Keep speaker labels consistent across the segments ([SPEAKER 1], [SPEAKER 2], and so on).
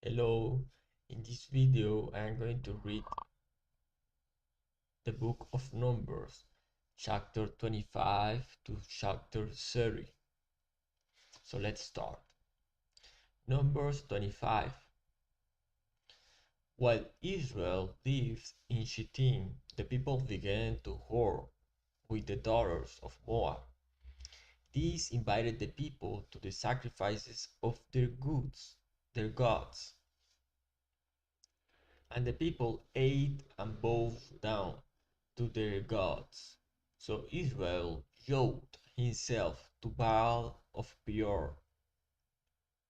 [SPEAKER 1] Hello, in this video I am going to read the book of Numbers, chapter 25 to chapter 30. So let's start. Numbers 25. While Israel lived in Shittim, the people began to whore with the daughters of Moab. These invited the people to the sacrifices of their gods. And the people ate and bowed down to their gods. So Israel yoked himself to Baal of Peor,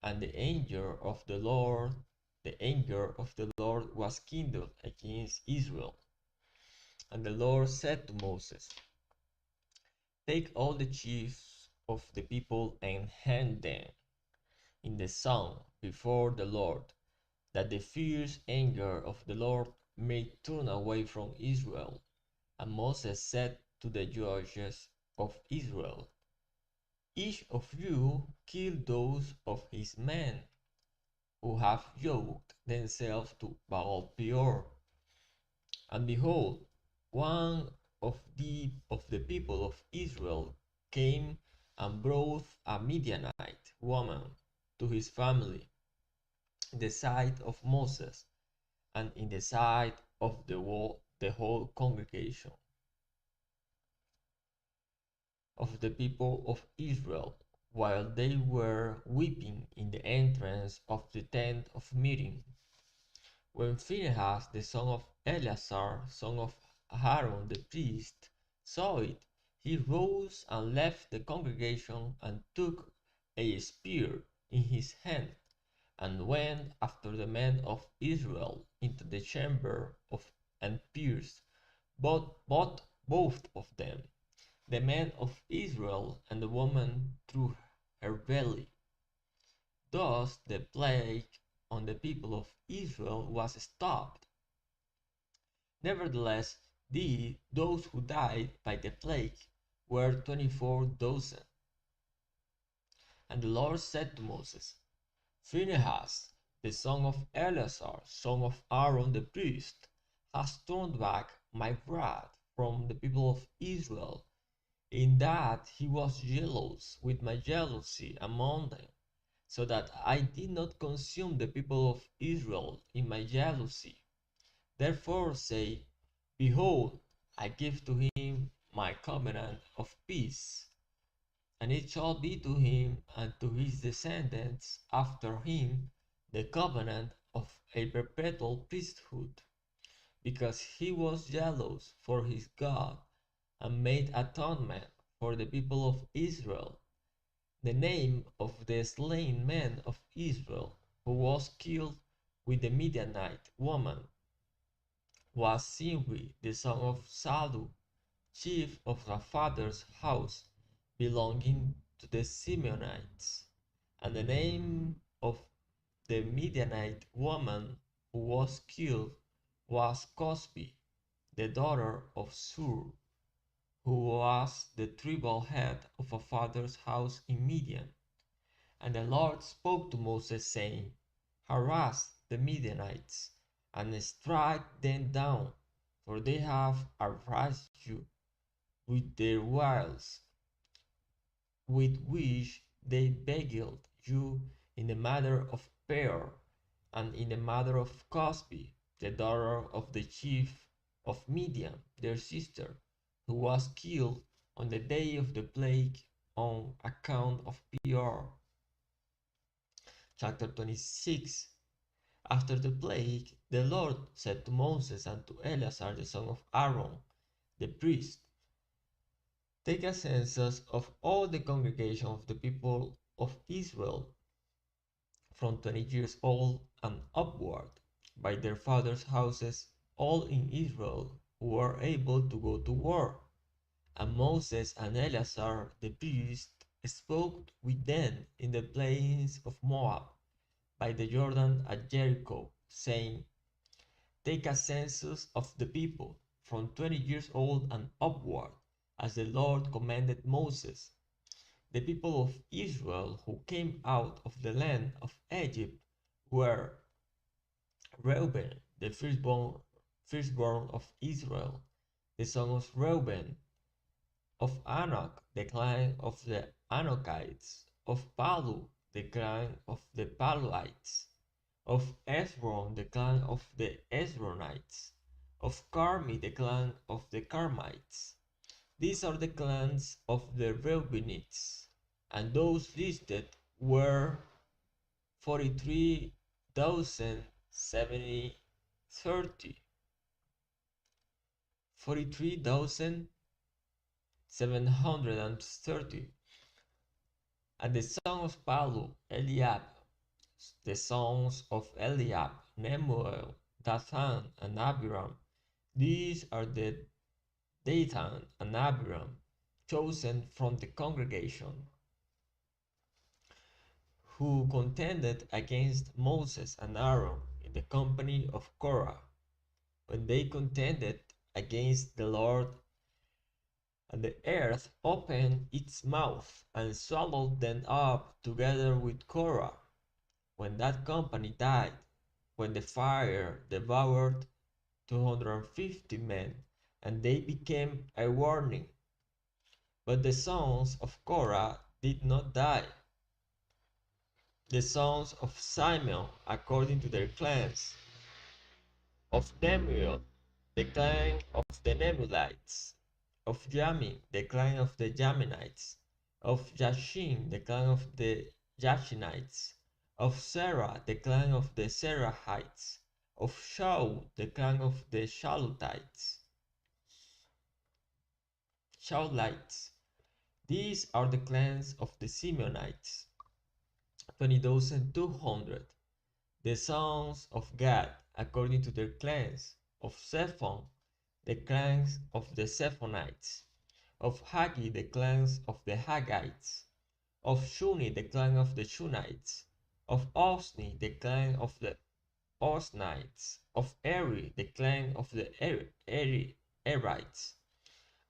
[SPEAKER 1] and the anger of the Lord was kindled against Israel. And the Lord said to Moses, "Take all the chiefs of the people and hang them in the sun before the Lord, that the fierce anger of the Lord may turn away from Israel." And Moses said to the judges of Israel, "Each of you kill those of his men who have yoked themselves to Baal Peor." And behold, one of the people of Israel came and brought a Midianite woman to his family in the sight of Moses and in the sight of the whole congregation of the people of Israel, while they were weeping in the entrance of the tent of meeting. When Phinehas, the son of Eleazar, son of Aaron the priest, saw it, he rose and left the congregation and took a spear in his hand, and went after the men of Israel into the chamber and pierced both of them, the men of Israel and the woman, through her belly. Thus the plague on the people of Israel was stopped. Nevertheless, those who died by the plague were 24,000. And the Lord said to Moses, "Phinehas, the son of Eleazar, son of Aaron the priest, has turned back my wrath from the people of Israel, in that he was jealous with my jealousy among them, so that I did not consume the people of Israel in my jealousy. Therefore say, Behold, I give to him my covenant of peace, and it shall be to him and to his descendants after him the covenant of a perpetual priesthood, because he was jealous for his God and made atonement for the people of Israel. The name of the slain man of Israel, who was killed with the Midianite woman, was Zimri, the son of Salu, chief of a father's house belonging to the Simeonites. And the name of the Midianite woman who was killed was Cosbi, the daughter of Sur, who was the tribal head of a father's house in Midian. And the Lord spoke to Moses, saying, Harass the Midianites, and strike them down, for they have harassed you with their wiles, with which they beguiled you in the matter of Peor, and in the matter of Cosbi, the daughter of the chief of Midian, their sister, who was killed on the day of the plague on account of Peor. Chapter 26. After the plague, the Lord said to Moses and to Eleazar the son of Aaron, the priest, "Take a census of all the congregation of the people of Israel from 20 years old and upward, by their fathers' houses, all in Israel who were able to go to war." And Moses and Eleazar the priest spoke with them in the plains of Moab, by the Jordan at Jericho, saying, "Take a census of the people from 20 years old and upward, as the Lord commanded Moses." The people of Israel who came out of the land of Egypt were Reuben, the firstborn of Israel, the son of Reuben, of Anak, the clan of the Anakites, of Palu, the clan of the Paluites, of Ezron, the clan of the Ezronites, of Carmi, the clan of the Carmites. These are the clans of the Reubenites, and those listed were 43,730. 43,730. And the sons of Palu, Eliab, the sons of Eliab, Nemuel, Dathan, and Abiram. These are the Dathan and Abiram, chosen from the congregation, who contended against Moses and Aaron in the company of Korah, when they contended against the Lord, and the earth opened its mouth and swallowed them up together with Korah, when that company died, when the fire devoured 250 men, and they became a warning. But the sons of Korah did not die. The sons of Simeon, according to their clans, of Nemuel, the clan of the Nemulites, of Jamin, the clan of the Jaminites, of Jashin, the clan of the Jashinites, of Serah, the clan of the Serahites, of Shaul, the clan of the Shalutites. These are the clans of the Simeonites, 20,200. The sons of Gad, according to their clans, of Zephon, the clans of the Zephonites, of Hagi, the clans of the Haggites, of Shuni, the clan of the Shunites, of Osni, the clan of the Osnites, of Eri, the clan of the Erites,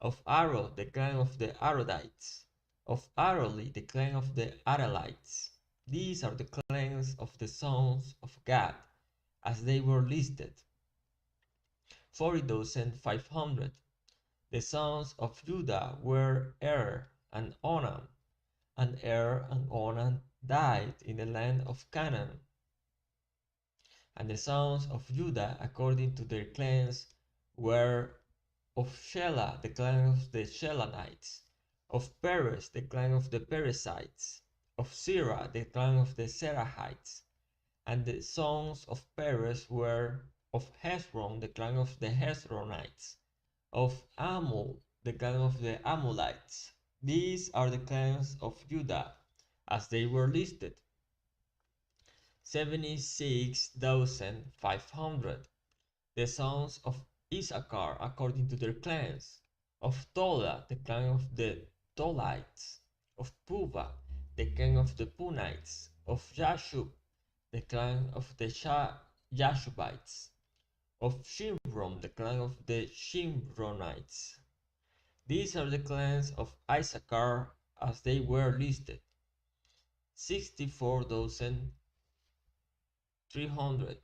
[SPEAKER 1] of Aro, the clan of the Arodites, of Aroli, the clan of the Arelites. These are the clans of the sons of Gad, as they were listed. 40,500. The sons of Judah were and Onan, and and Onan died in the land of Canaan. And the sons of Judah, according to their clans, were of Shelah, the clan of the Shelanites, of Perez, the clan of the Perizzites, of Zerah, the clan of the Zerahites. And the sons of Perez were of Hezron, the clan of the Hezronites, of Amul, the clan of the Amulites. These are the clans of Judah, as they were listed. 76,500. The sons of Issachar, according to their clans, of Tola, the clan of the Tolites, of Puva, the clan of the Punites, of Jashub, the clan of the Jashubites, of Shimron, the clan of the Shimronites. These are the clans of Issachar as they were listed. 64,300.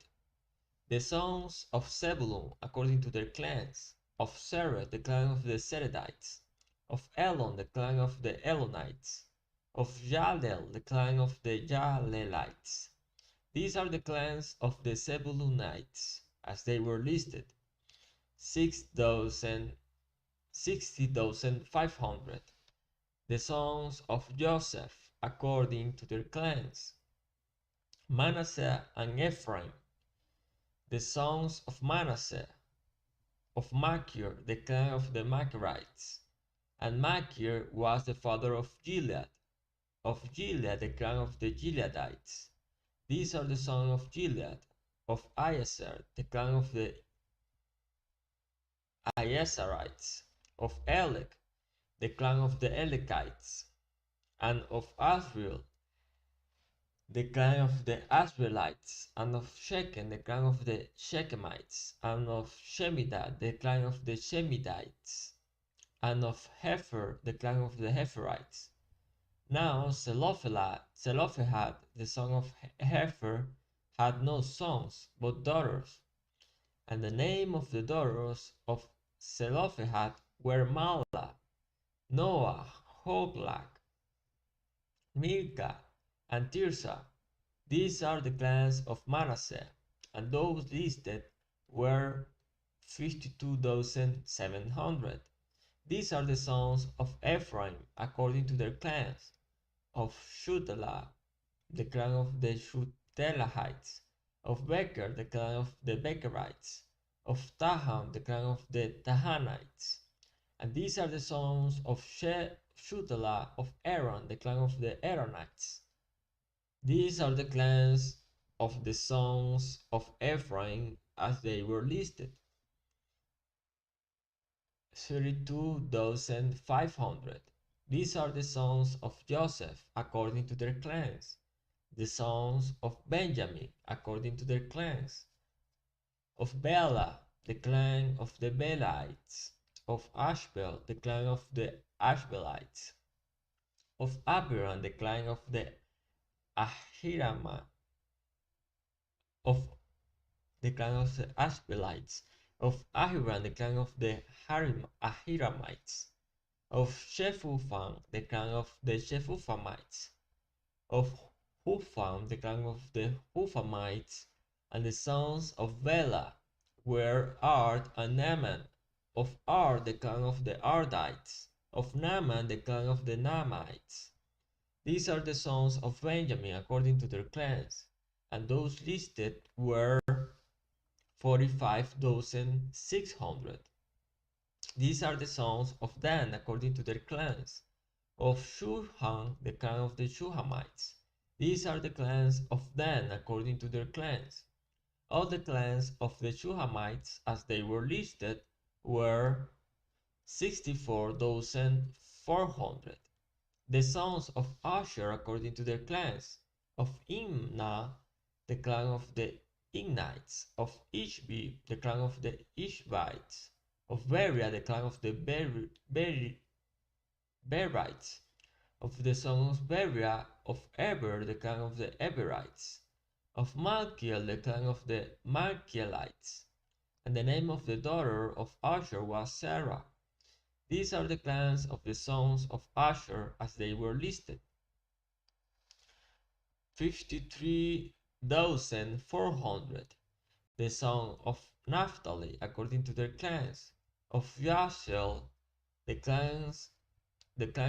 [SPEAKER 1] The sons of Zebulun, according to their clans, of Serah, the clan of the Seredites, of Elon, the clan of the Elonites, of Jalel, the clan of the Jalelites. These are the clans of the Zebulunites, as they were listed. 60,500. The sons of Joseph, according to their clans, Manasseh and Ephraim. The sons of Manasseh, of Machir, the clan of the Machirites. And Machir was the father of Gilead the clan of the Gileadites. These are the sons of Gilead, of Iezer, the clan of the Iezerites, of Elek, the clan of the Elekites, and of Asriel, the clan of the Asrielites, and of Shechem, the clan of the Shechemites, and of Shemida, the clan of the Shemidites, and of Hepher, the clan of the Hepherites. Now Zelophehad, the son of Hepher, had no sons, but daughters. And the name of the daughters of Zelophehad were Mahlah, Noah, Hoglah, Milcah, and Tirzah. These are the clans of Manasseh, and those listed were 52,700. These are the sons of Ephraim according to their clans: of Shuthelah, the clan of the Shuthelahites; of Becher, the clan of the Becherites; of Taham, the clan of the Tahanites. And these are the sons of Shuthelah of Aaron, the clan of the Aaronites. These are the clans of the sons of Ephraim as they were listed: 32,500. These are the sons of Joseph according to their clans: the sons of Benjamin according to their clans: of Bela, the clan of the Belites; of Ashbel, the clan of the Ashbelites; of Abiram, the clan of the Ahirama, of the clan of the Ashbelites; of Ahiram, the clan of the Ahiramites; of Shephufam, the clan of the Shephufamites; of Hupham, the clan of the Huphamites. And the sons of Bela were Ard and Naaman; of Ard, the clan of the Ardites; of Naaman, the clan of the Naamites. These are the sons of Benjamin according to their clans, and those listed were 45,600. These are the sons of Dan according to their clans: of Shuham, the clan of the Shuhamites. These are the clans of Dan according to their clans. All the clans of the Shuhamites as they were listed were 64,400. The sons of Asher according to their clans: of Imnah, the clan of the Ignites; of Ishbi, the clan of the Ishbites; of Beria, the clan of the Berites; of the sons of Beria; of Eber, the clan of the Eberites; of Malkiel, the clan of the Malkielites. And the name of the daughter of Asher was Sarah. These are the clans of the sons of Asher as they were listed: 53,400. The son of Naphtali according to their clans: of Yashel, the clan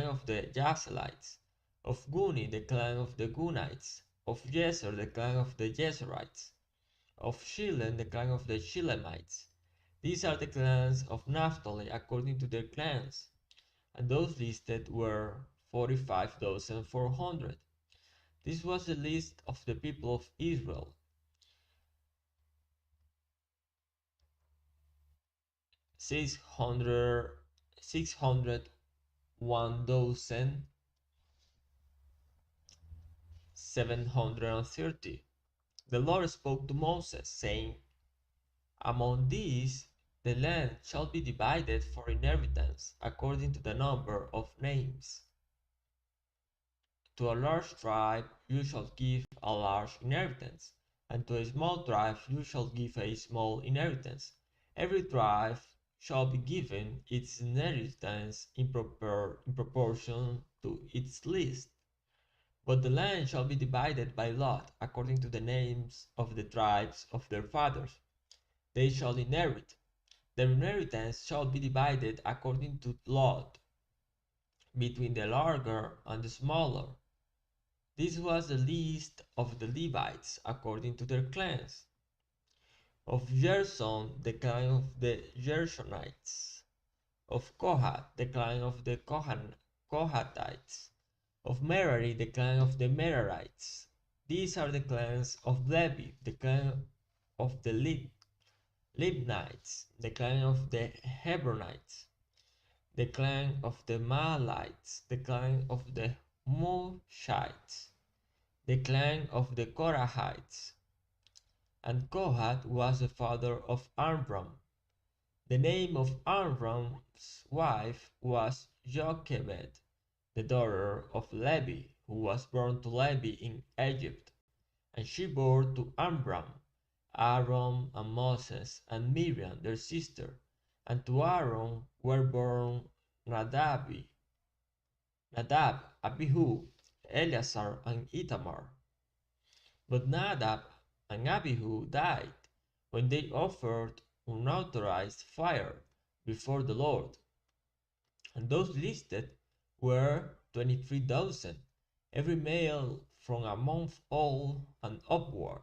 [SPEAKER 1] of the Jaselites; of Guni, the clan of the Gunites; of Jezer, the clan of the Jezerites; of Shilem, the clan of the Shilemites. These are the clans of Naphtali according to their clans, and those listed were 45,400. This was the list of the people of Israel: 601,730. The Lord spoke to Moses, saying, Among these the land shall be divided for inheritance according to the number of names. To a large tribe you shall give a large inheritance, and to a small tribe you shall give a small inheritance. Every tribe shall be given its inheritance in proportion to its list. But the land shall be divided by lot according to the names of the tribes of their fathers. They shall inherit. Their inheritance shall be divided according to lot between the larger and the smaller. This was the list of the Levites according to their clans: of Gershon, the clan of the Gershonites; of Kohath, the clan of the Kohathites; of Merari, the clan of the Merarites. These are the clans of Levi, the clan of the Libnites; the clan of the Hebronites; the clan of the Mahalites; the clan of the Mushites; the clan of the Korahites. And Kohath was the father of Amram. The name of Amram's wife was Jochebed, the daughter of Levi, who was born to Levi in Egypt. And she bore to Amram, Aaron and Moses and Miriam their sister, and to Aaron were born Nadab, Abihu, Eleazar and Ithamar. But Nadab and Abihu died when they offered unauthorized fire before the Lord. And those listed were 23,000, every male from a month old and upward,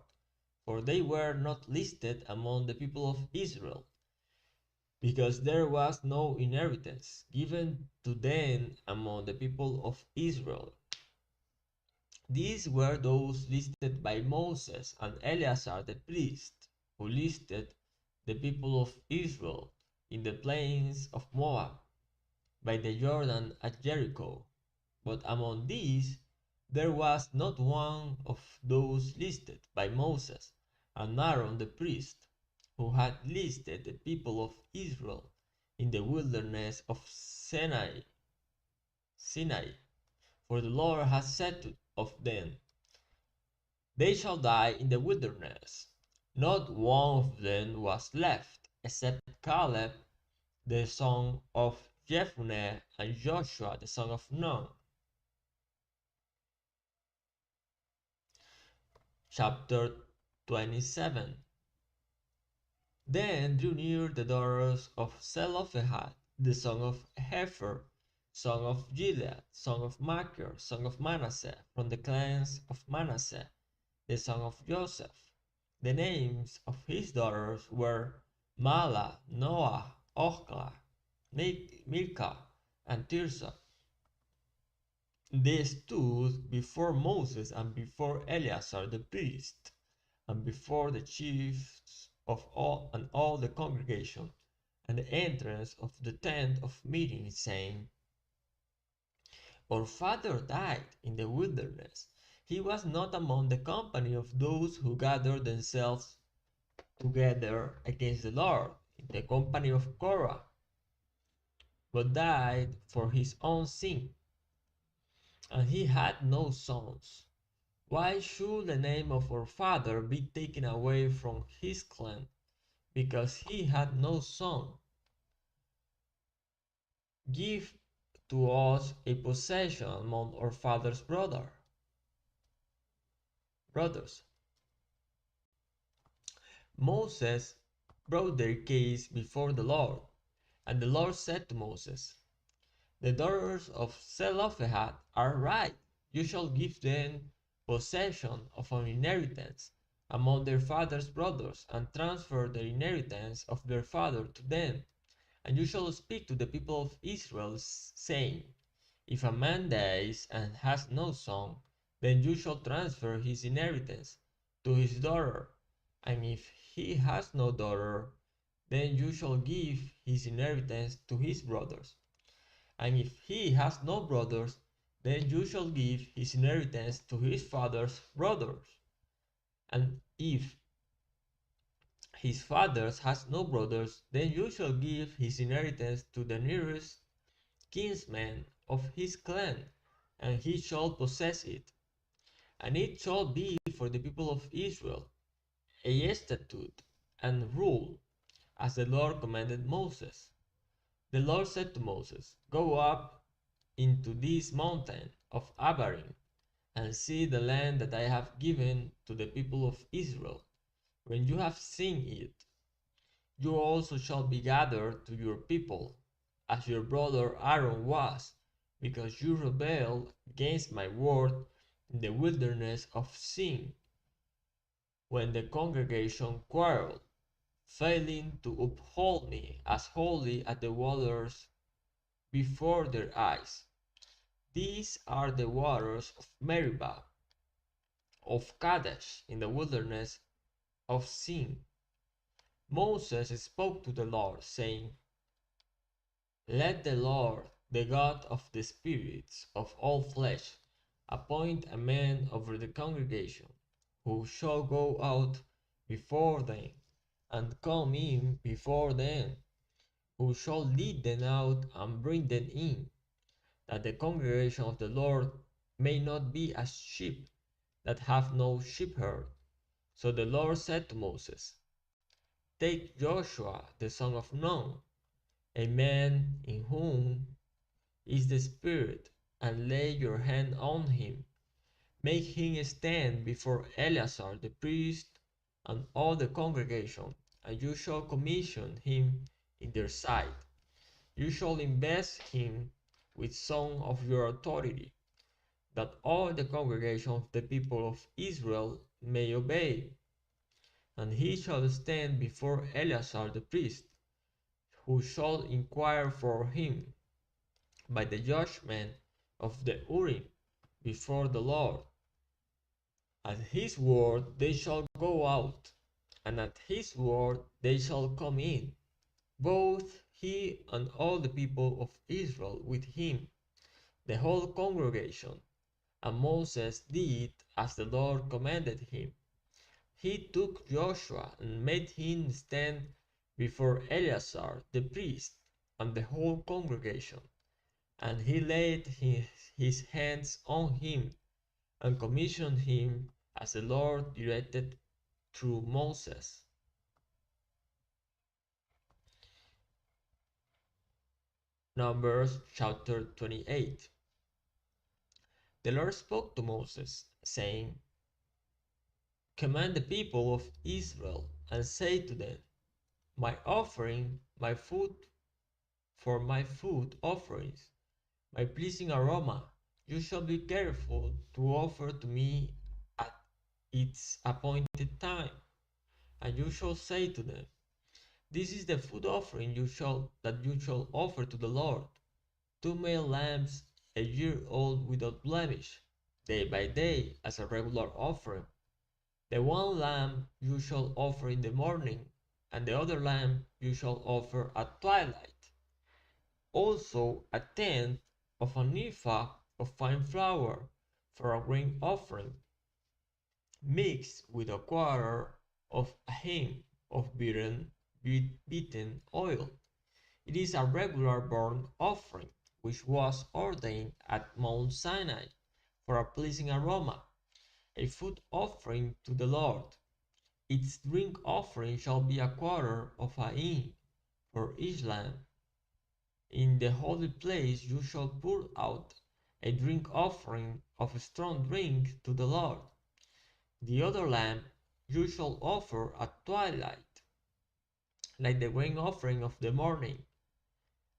[SPEAKER 1] for they were not listed among the people of Israel, because there was no inheritance given to them among the people of Israel. These were those listed by Moses and Eleazar the priest, who listed the people of Israel in the plains of Moab, by the Jordan at Jericho. But among these there was not one of those listed by Moses and Aaron the priest, who had listed the people of Israel in the wilderness of Sinai. For the Lord has said of them, they shall die in the wilderness. Not one of them was left, except Caleb the son of Jephunneh and Joshua the son of Nun. Chapter 27. Then drew near the daughters of Zelophehad, the son of Hepher, son of Gilead, son of Machir, son of Manasseh, from the clans of Manasseh, the son of Joseph. The names of his daughters were Mahlah, Noah, Ochla, Milcah, and Tirzah. They stood before Moses and before Eleazar the priest, and before the chiefs of all the congregation, and the entrance of the tent of meeting, saying, our father died in the wilderness. He was not among the company of those who gathered themselves together against the Lord, in the company of Korah, but died for his own sin, and he had no sons. Why should the name of our father be taken away from his clan, because he had no son? Give to us a possession among our father's brothers. Moses brought their case before the Lord, and the Lord said to Moses, the daughters of Zelophehad are right. You shall give them possession of an inheritance among their father's brothers, and transfer the inheritance of their father to them. And you shall speak to the people of Israel, saying, if a man dies and has no son, then you shall transfer his inheritance to his daughter. And if he has no daughter, then you shall give his inheritance to his brothers. And if he has no brothers, then you shall give his inheritance to his father's brothers. And if his father has no brothers, then you shall give his inheritance to the nearest kinsman of his clan, and he shall possess it. And it shall be for the people of Israel a statute and rule, as the Lord commanded Moses. The Lord said to Moses, go up into this mountain of Abarim, and see the land that I have given to the people of Israel. When you have seen it, you also shall be gathered to your people, as your brother Aaron was, because you rebelled against my word in the wilderness of Sin, when the congregation quarreled, failing to uphold me as holy as the waters before their eyes. These are the waters of Meribah, of Kadesh in the wilderness of Sin. Moses spoke to the Lord, saying, let the Lord, the God of the spirits of all flesh, appoint a man over the congregation, who shall go out before them, and come in before them, who shall lead them out and bring them in, that the congregation of the Lord may not be as sheep that have no shepherd. So the Lord said to Moses, Take Joshua the son of Nun, a man in whom is the Spirit, and lay your hand on him. Make him stand before Eleazar the priest and all the congregation, and you shall commission him in their sight. You shall invest him with some of your authority, that all the congregation of the people of Israel may obey. And he shall stand before Eleazar the priest, who shall inquire for him by the judgment of the Urim before the Lord. At his word they shall go out, and at his word they shall come in, both he and all the people of Israel with him, the whole congregation. And Moses did as the Lord commanded him. He took Joshua and made him stand before Eleazar the priest and the whole congregation, and he laid his hands on him and commissioned him as the Lord directed through Moses. Numbers chapter 28. The Lord spoke to Moses, saying, Command the people of Israel, and say to them, My offering, my food for my food offerings, my pleasing aroma, you shall be careful to offer to me at its appointed time. And you shall say to them, This is the food offering you shall offer to the Lord: 2 male lambs, a year old without blemish, day by day as a regular offering. The one lamb you shall offer in the morning, and the other lamb you shall offer at twilight. Also a tenth of an ephah of fine flour for a grain offering, mixed with a quarter of a hin of beaten oil. It is a regular burnt offering, which was ordained at Mount Sinai for a pleasing aroma, a food offering to the Lord. Its drink offering shall be a quarter of a hin for each lamb. In the holy place you shall pour out a drink offering of a strong drink to the Lord. The other lamb you shall offer at twilight, like the grain offering of the morning,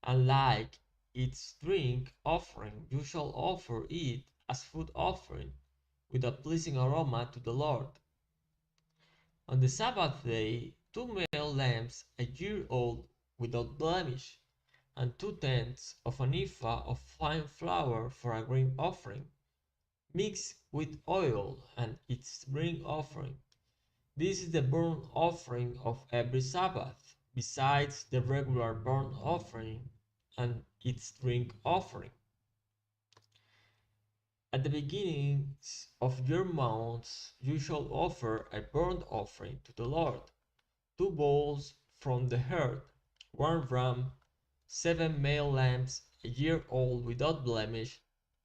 [SPEAKER 1] and like its drink offering you shall offer it as food offering, with a pleasing aroma to the Lord. On the Sabbath day, 2 male lambs a year old without blemish, and 2/10 of an ephah of fine flour for a grain offering, mixed with oil, and its drink offering. This is the burnt offering of every Sabbath, besides the regular burnt offering and its drink offering. At the beginnings of your months you shall offer a burnt offering to the Lord: 2 bulls from the herd, 1 ram, 7 male lambs a year old without blemish,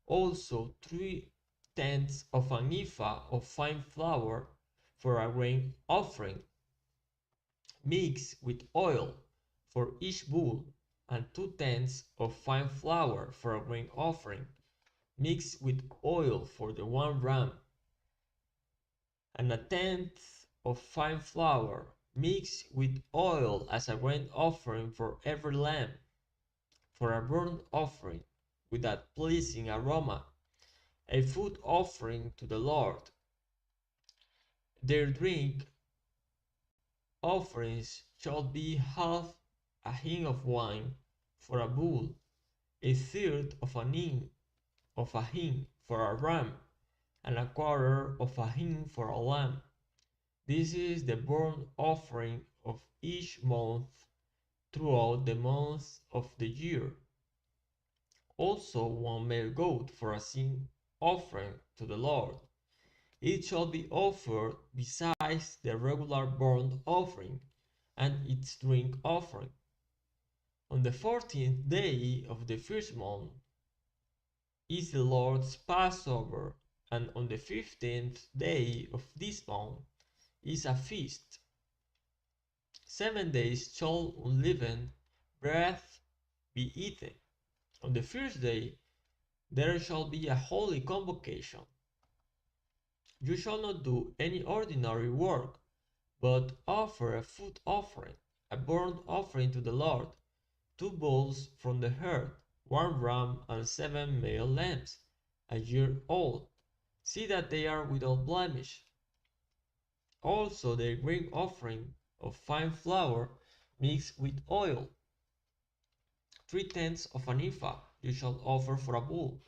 [SPEAKER 1] also 3/10 of an ephah of fine flour for a grain offering, mixed with oil for each bull, and 2/10 of fine flour for a grain offering, mixed with oil for the 1 ram, and 1/10 of fine flour mixed with oil as a grain offering for every lamb, for a burnt offering with a pleasing aroma, a food offering to the Lord. Their drink offerings shall be half a hin of wine for a bull, a third of a hin for a ram, and a quarter of a hin for a lamb. This is the burnt offering of each month throughout the months of the year. Also 1 male goat for a sin offering to the Lord. It shall be offered besides the regular burnt offering and its drink offering. On the 14th day of the first month is the Lord's Passover. And on the 15th day of this month is a feast. 7 days shall unleavened bread be eaten. On the first day there shall be a holy convocation. You shall not do any ordinary work, but offer a food offering, a burnt offering to the Lord, 2 bulls from the herd, 1 ram, and 7 male lambs, a year old. See that they are without blemish. Also the grain offering of fine flour mixed with oil, 3/10 of an ephah you shall offer for a bull,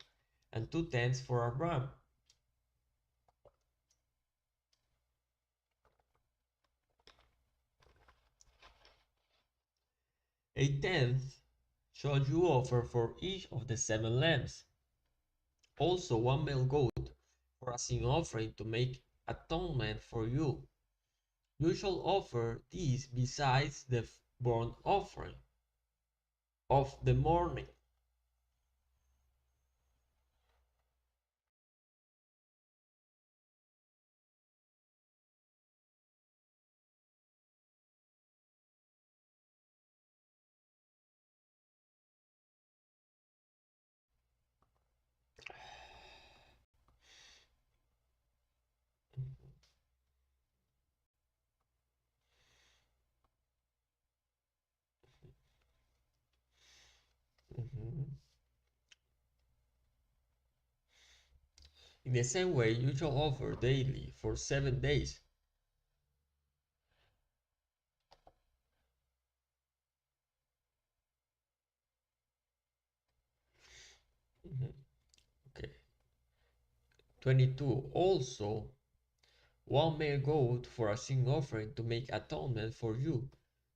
[SPEAKER 1] and 2/10 for a ram. A tenth shall you offer for each of the 7 lambs. Also 1 male goat for a sin offering to make atonement for you. You shall offer these besides the burnt offering of the morning. Mhm. In the same way, you shall offer daily for 7 days. Mhm. Okay. 22. Also, 1 male goat for a sin offering to make atonement for you.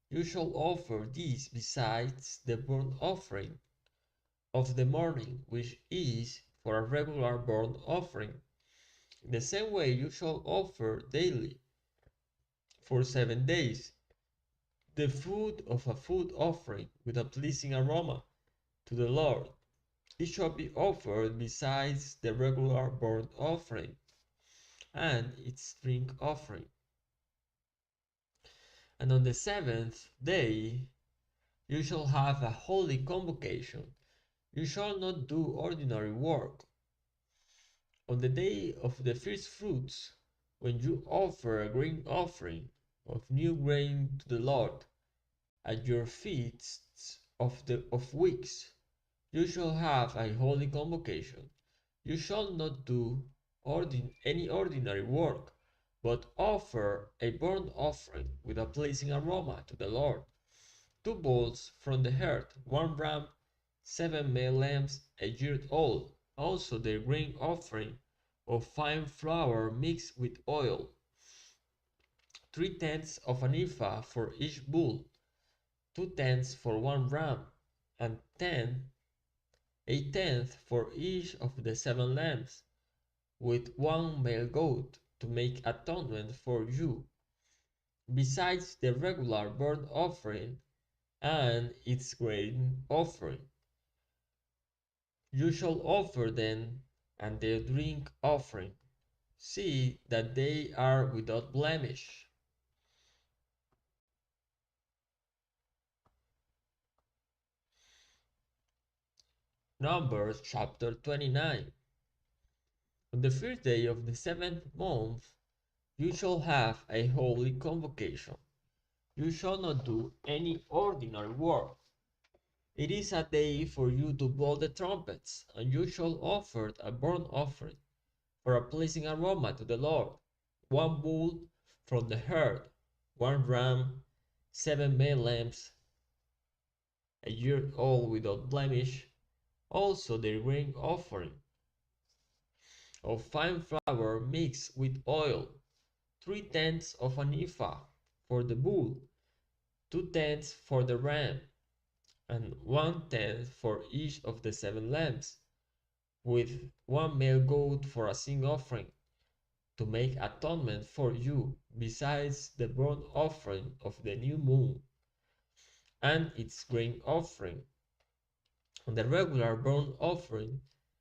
[SPEAKER 1] You shall offer these besides the burnt offering of the morning, which is for a regular burnt offering. In the same way, you shall offer daily for 7 days the food of a food offering with a pleasing aroma to the Lord. It shall be offered besides the regular burnt offering and its drink offering. And on the 7th day you shall have a holy convocation. You shall not do ordinary work. On the day of the first fruits, when you offer a grain offering of new grain to the Lord, at your feasts of weeks, you shall have a holy convocation. You shall not do any ordinary work, but offer a burnt offering with a pleasing aroma to the Lord. 2 bulls from the herd, 1 ram, 7 male lambs a year old, also the grain offering of fine flour mixed with oil, 3/10 of an ephah for each bull, 2/10 for 1 ram, and a tenth for each of the 7 lambs, with 1 male goat to make atonement for you, besides the regular burnt offering and its grain offering. You shall offer them and their drink offering. See that they are without blemish. Numbers chapter 29. On the first day of the 7th month, you shall have a holy convocation. You shall not do any ordinary work. It is a day for you to blow the trumpets, and you shall offer a burnt offering for a pleasing aroma to the Lord, 1 bull from the herd, 1 ram, 7 male lambs, a year old without blemish, also the grain offering of fine flour mixed with oil, 3/10 of an ephah for the bull, 2/10 for the ram, and 1/10 for each of the 7 lambs, with 1 male goat for a sin offering, to make atonement for you, besides the burnt offering of the new moon and its grain offering, and the regular burnt offering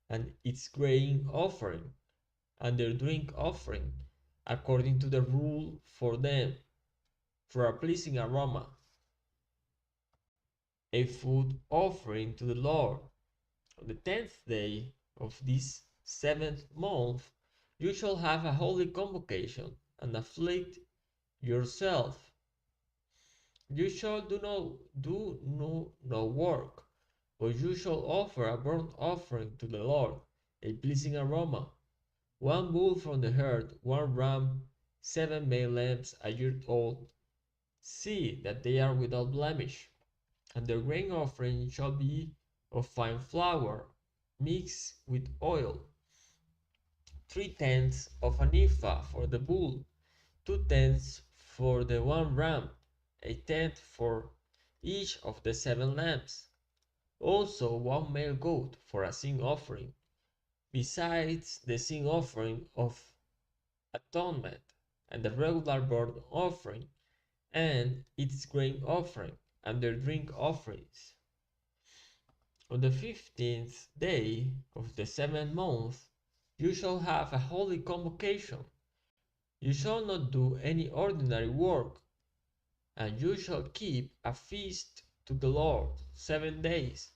[SPEAKER 1] and its grain offering, and their drink offering, according to the rule for them, for a pleasing aroma, a food offering to the Lord. On the 10th day of this 7th month, you shall have a holy convocation and afflict yourself. You shall do no work, but you shall offer a burnt offering to the Lord, a pleasing aroma, one bull from the herd, one ram, 7 male lambs a year old. See that they are without blemish. And the grain offering shall be of fine flour, mixed with oil, 3/10 of an ephah for the bull, 2/10 for the one ram, a tenth for each of the 7 lambs, also one male goat for a sin offering, besides the sin offering of atonement, and the regular burnt offering, and its grain offering, and their drink offerings. On the 15th day of the 7th month, you shall have a holy convocation. You shall not do any ordinary work, and you shall keep a feast to the Lord 7 days,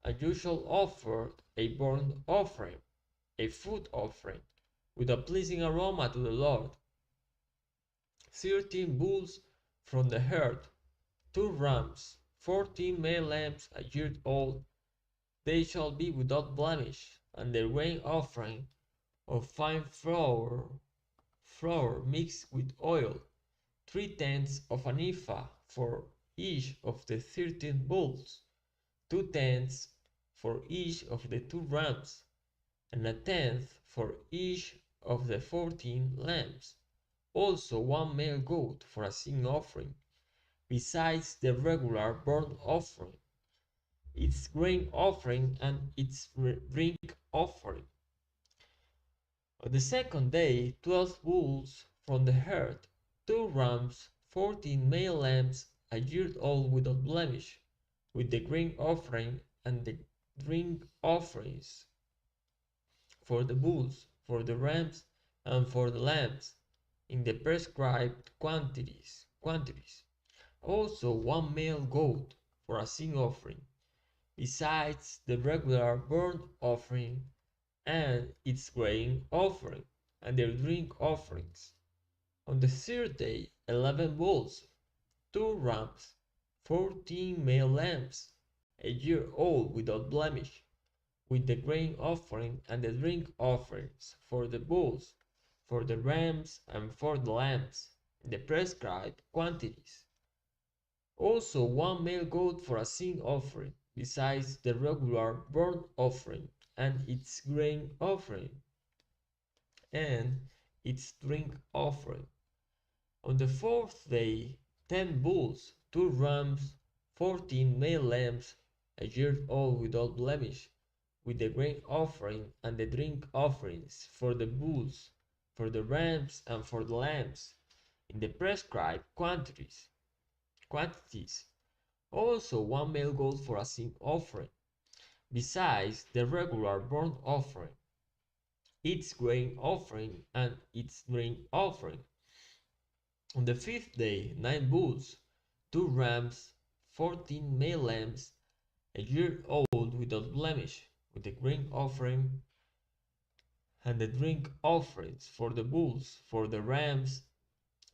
[SPEAKER 1] and you shall offer a burnt offering, a food offering, with a pleasing aroma to the Lord, 13 bulls from the herd, 2 rams, 14 male lambs a year old. They shall be without blemish, and their grain offering of fine flour mixed with oil, 3/10 of an ephah for each of the 13 bulls, 2/10 for each of the 2 rams, and a tenth for each of the 14 lambs, also one male goat for a sin offering, besides the regular burnt offering, its grain offering, and its drink offering. On the 2nd day, 12 bulls from the herd, 2 rams, 14 male lambs a year old without blemish, with the grain offering and the drink offerings for the bulls, for the rams, and for the lambs, in the prescribed quantities. Also one male goat for a sin offering, besides the regular burnt offering and its grain offering, and their drink offerings. On the 3rd day, 11 bulls, 2 rams, 14 male lambs, a year old without blemish, with the grain offering and the drink offerings for the bulls, for the rams, and for the lambs, in the prescribed quantities. Also one male goat for a sin offering, besides the regular burnt offering and its grain offering and its drink offering. On the 4th day, 10 bulls, 2 rams, 14 male lambs a year old without blemish, with the grain offering and the drink offerings for the bulls, for the rams, and for the lambs, in the prescribed quantities. Also one male goat for a sin offering, besides the regular burnt offering, its grain offering, and its drink offering. On the 5th day, 9 bulls, 2 rams, 14 male lambs a year old without blemish, with the grain offering and the drink offerings for the bulls, for the rams,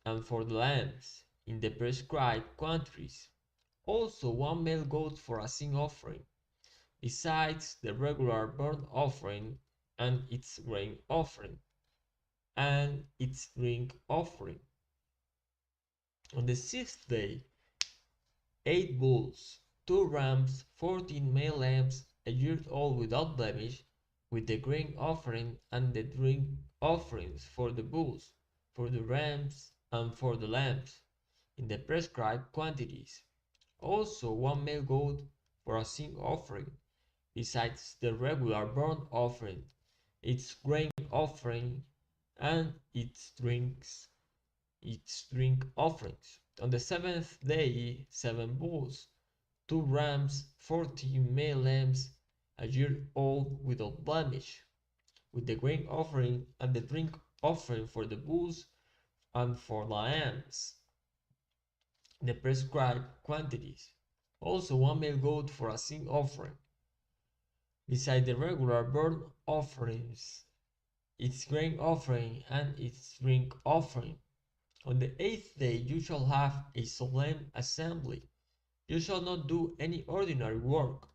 [SPEAKER 1] and for the lambs, in the prescribed quantities. Also one male goat for a sin offering, besides the regular burnt offering and its grain offering and its drink offering. On the 6th day, 8 bulls, 2 rams, 14 male lambs a year old without blemish, with the grain offering and the drink offerings for the bulls, for the rams, and for the lambs, in the prescribed quantities. Also one male goat for a sin offering, besides the regular burnt offering, its grain offering, and its drink offerings. On the 7th day, 7 bulls, 2 rams, 14 male lambs a year old without blemish, with the grain offering and the drink offering for the bulls and for the lambs, the prescribed quantities. Also, one male goat for a sin offering, beside the regular burnt offerings, its grain offering and its drink offering. On the 8th day you shall have a solemn assembly. You shall not do any ordinary work,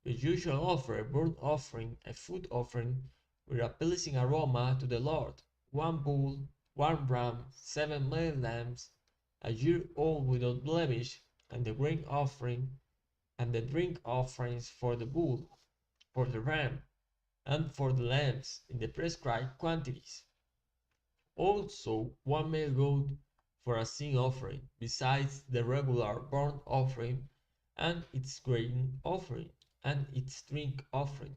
[SPEAKER 1] but you shall offer a burnt offering, a food offering, with a pleasing aroma to the Lord, one bull, one ram, 7 male lambs, a year old without blemish, and the grain offering and the drink offerings for the bull, for the ram, and for the lambs in the prescribed quantities. Also one male goat for a sin offering, besides the regular burnt offering and its grain offering and its drink offering.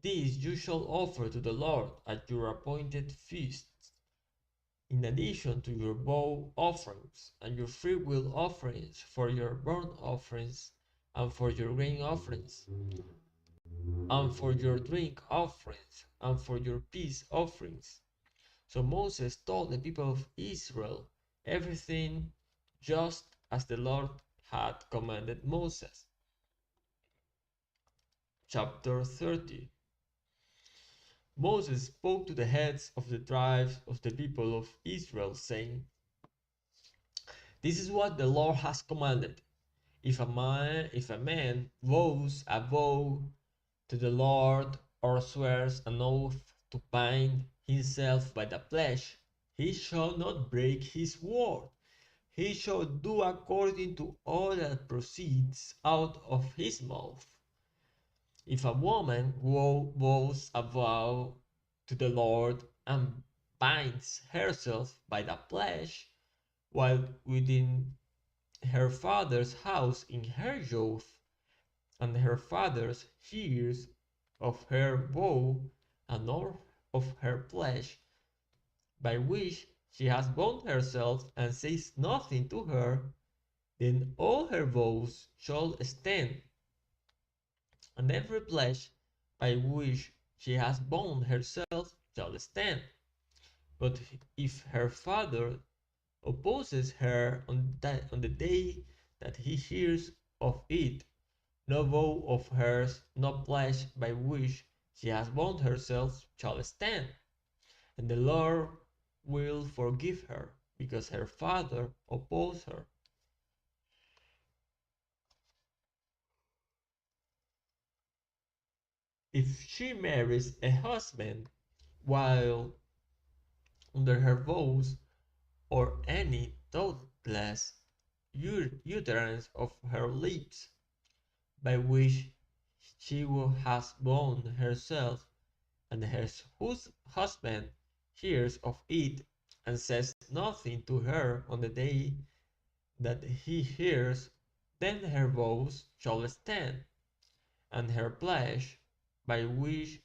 [SPEAKER 1] These you shall offer to the Lord at your appointed feasts, in addition to your vow offerings and your freewill offerings for your burnt offerings and for your grain offerings and for your drink offerings and for your peace offerings. So Moses told the people of Israel everything just as the Lord had commanded Moses. Chapter 30. Moses spoke to the heads of the tribes of the people of Israel, saying, "This is what the Lord has commanded. If a man vows a vow to the Lord or swears an oath to bind himself by the pledge, he shall not break his word. He shall do according to all that proceeds out of his mouth. If a woman vows a vow to the Lord and binds herself by the pledge while within her father's house in her youth, and her father hears of her vow and of her pledge, by which she has bound herself, and says nothing to her, then all her vows shall stand, and every pledge by which she has bound herself shall stand. But if her father opposes her on the day that he hears of it, no vow of hers, no pledge by which she has bound herself shall stand, and the Lord will forgive her, because her father opposed her. If she marries a husband while under her vows, or any thoughtless utterance of her lips, by which she has bound herself, and her husband hears of it, and says nothing to her on the day that he hears, then her vows shall stand, and her pledge by which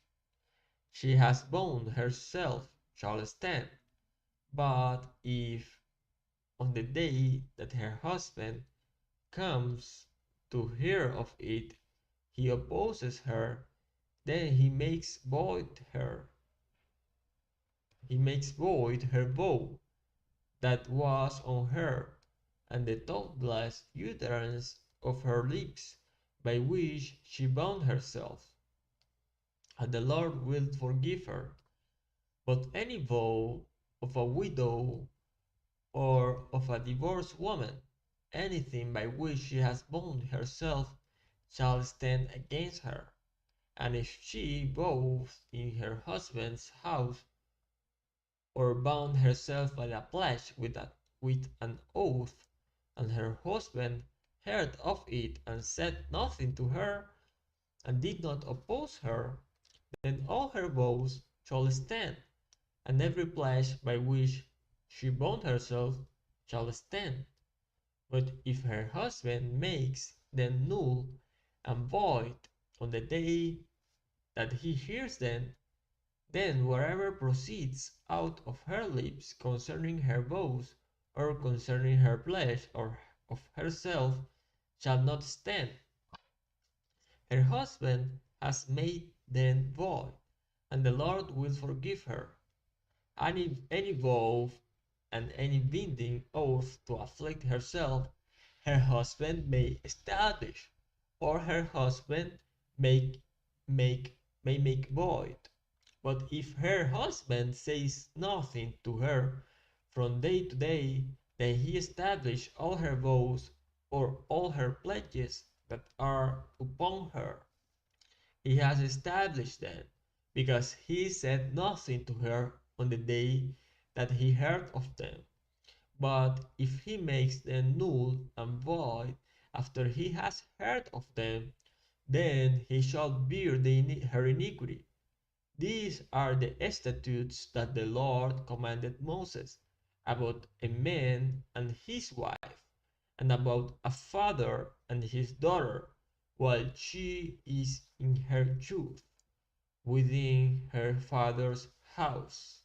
[SPEAKER 1] she has bound herself shall stand. But if on the day that her husband comes to hear of it, he opposes her, then he makes void her vow that was on her, and the thoughtless utterance of her lips by which she bound herself, and the Lord will forgive her. But any vow of a widow or of a divorced woman, anything by which she has bound herself, shall stand against her. And if she vows in her husband's house, or bound herself by a pledge with an oath, and her husband heard of it and said nothing to her, and did not oppose her, then all her vows shall stand, and every pledge by which she bound herself shall stand. But if her husband makes them null and void on the day that he hears them, then whatever proceeds out of her lips concerning her vows, or concerning her pledge or of herself, shall not stand. Her husband has made them void, and the Lord will forgive her. Any vow and any binding oath to afflict herself, her husband may establish, or her husband may make void. But if her husband says nothing to her from day to day, then he establish all her vows or all her pledges that are upon her. He has established them, because he said nothing to her on the day that he heard of them. But if he makes them null and void after he has heard of them, then he shall bear her iniquity. These are the statutes that the Lord commanded Moses about a man and his wife, and about a father and his daughter, while she is in her youth, within her father's house.